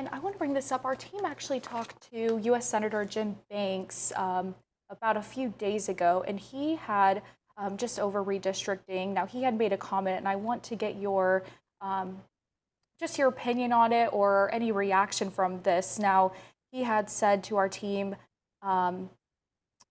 And I want to bring this up. Our team actually talked to U.S. Senator Jim Banks about a few days ago, and he had just over redistricting. Now, he had made a comment, and I want to get your just your opinion on it or any reaction from this. Now, he had said to our team, and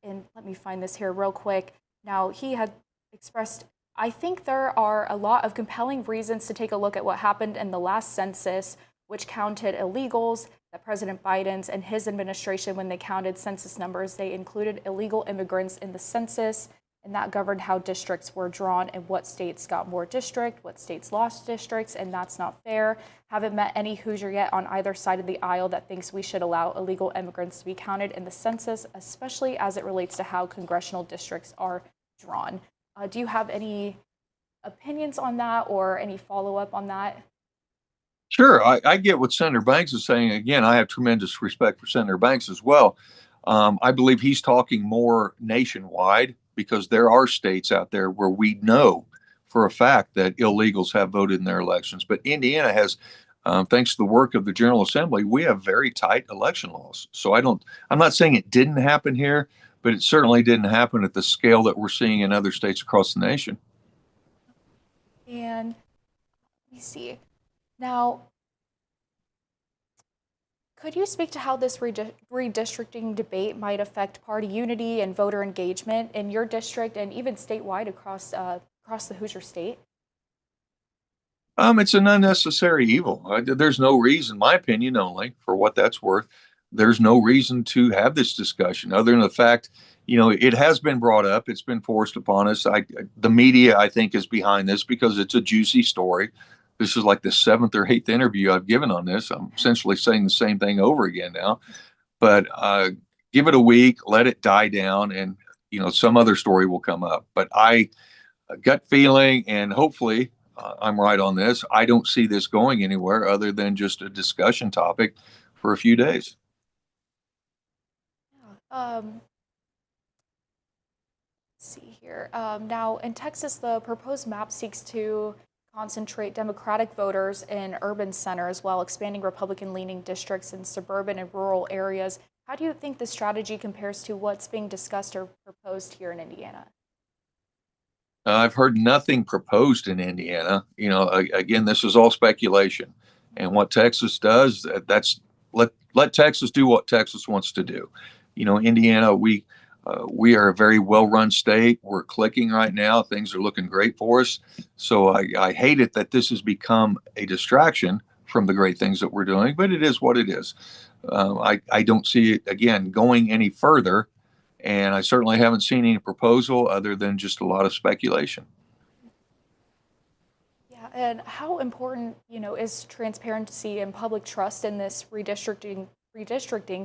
let me find this here real quick. Now, he had expressed, I think there are a lot of compelling reasons to take a look at what happened in the last census, which counted illegals, that President Biden's and his administration, when they counted census numbers, they included illegal immigrants in the census, and that governed how districts were drawn and what states got more district, what states lost districts, and that's not fair. Haven't met any Hoosier yet on either side of the aisle that thinks we should allow illegal immigrants to be counted in the census, especially as it relates to how congressional districts are drawn. Do you have any opinions on that or any follow-up on that? Sure, I get what Senator Banks is saying. Again, I have tremendous respect for Senator Banks as well. I believe he's talking more nationwide because there are states out there where we know for a fact that illegals have voted in their elections. But Indiana has, thanks to the work of the General Assembly, we have very tight election laws. So I'm not saying it didn't happen here, but it certainly didn't happen at the scale that we're seeing in other states across the nation. And let me see. Now, could you speak to how this redistricting debate might affect party unity and voter engagement in your district and even statewide across the Hoosier State? It's an unnecessary evil. There's no reason, my opinion only, for what that's worth. There's no reason to have this discussion other than the fact, it has been brought up. It's been forced upon us. The media, I think, is behind this because it's a juicy story. This is like the seventh or eighth interview I've given on this. I'm essentially saying the same thing over again now. But give it a week, let it die down, and some other story will come up. But gut feeling, and hopefully I'm right on this. I don't see this going anywhere other than just a discussion topic for a few days. Let's see here. Now, in Texas, the proposed map seeks to concentrate Democratic voters in urban centers while expanding Republican-leaning districts in suburban and rural areas. How do you think this strategy compares to what's being discussed or proposed here in Indiana? I've heard nothing proposed in Indiana. Again, this is all speculation. And what Texas does, let Texas do what Texas wants to do. Indiana, we are a very well-run state. We're clicking right now. Things are looking great for us. So I hate it that this has become a distraction from the great things that we're doing, but it is what it is. I don't see it, again, going any further, and I certainly haven't seen any proposal other than just a lot of speculation. Yeah, and how important, is transparency and public trust in this redistricting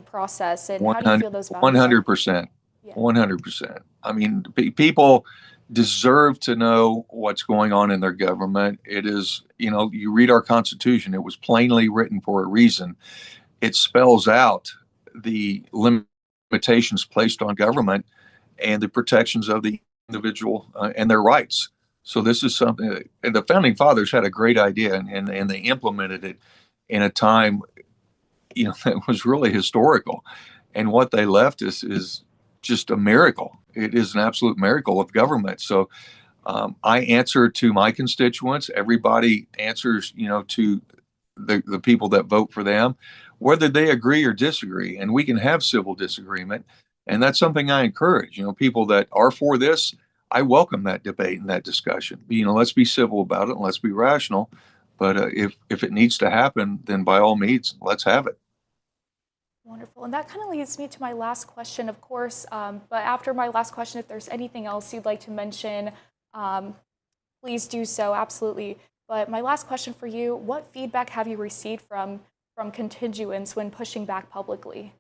process, and how do you feel those values? 100%. 100%. I mean, people deserve to know what's going on in their government. It is, you read our Constitution, it was plainly written for a reason. It spells out the limitations placed on government and the protections of the individual and their rights. So this is something, and the founding fathers had a great idea, and they implemented it in a time, that was really historical. And what they left us is just a miracle. It is an absolute miracle of government. So I answer to my constituents. Everybody answers, to the people that vote for them, whether they agree or disagree. And we can have civil disagreement. And that's something I encourage. People that are for this, I welcome that debate and that discussion. Let's be civil about it and let's be rational. But if it needs to happen, then by all means, let's have it. Wonderful. And that kind of leads me to my last question, of course. But after my last question, if there's anything else you'd like to mention, please do so, absolutely. But my last question for you, what feedback have you received from constituents when pushing back publicly?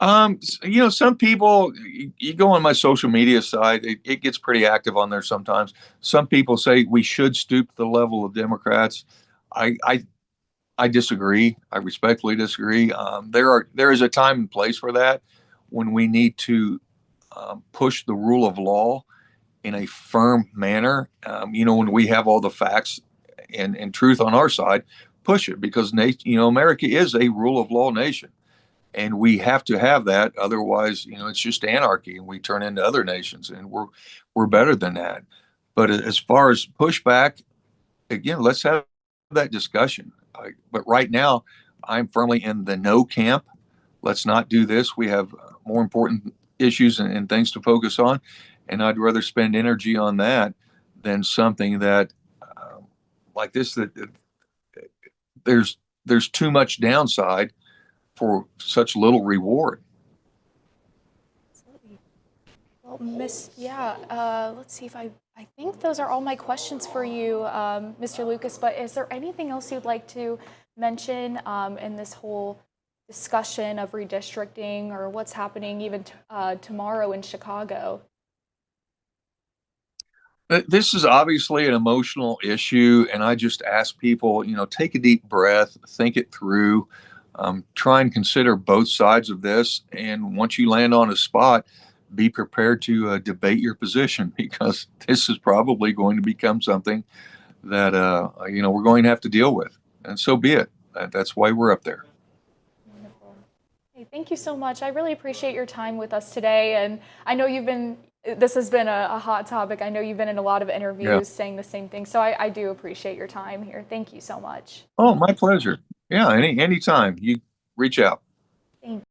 Some people, you go on my social media site, it gets pretty active on there sometimes. Some people say we should stoop to the level of Democrats. I disagree. I respectfully disagree. There is a time and place for that when we need to push the rule of law in a firm manner. When we have all the facts and truth on our side, push it because America is a rule of law nation, and we have to have that. Otherwise, it's just anarchy, and we turn into other nations, and we're better than that. But as far as pushback, again, let's have that discussion. But right now, I'm firmly in the no camp. Let's not do this. We have more important issues and things to focus on, and I'd rather spend energy on that than something that like this. That there's too much downside for such little reward. Absolutely. Well, let's see if I think those are all my questions for you, Mr. Lucas, but is there anything else you'd like to mention in this whole discussion of redistricting or what's happening even tomorrow in Chicago? This is obviously an emotional issue, and I just ask people, take a deep breath, think it through, try and consider both sides of this. And once you land on a spot, be prepared to debate your position because this is probably going to become something that we're going to have to deal with, and so be it. That's why we're up there. Wonderful. Hey, thank you so much. I really appreciate your time with us today, and I know this has been a hot topic. I know you've been in a lot of interviews saying the same thing, so I do appreciate your time here. Thank you so much. Oh, my pleasure. Yeah, anytime you reach out. Thank you.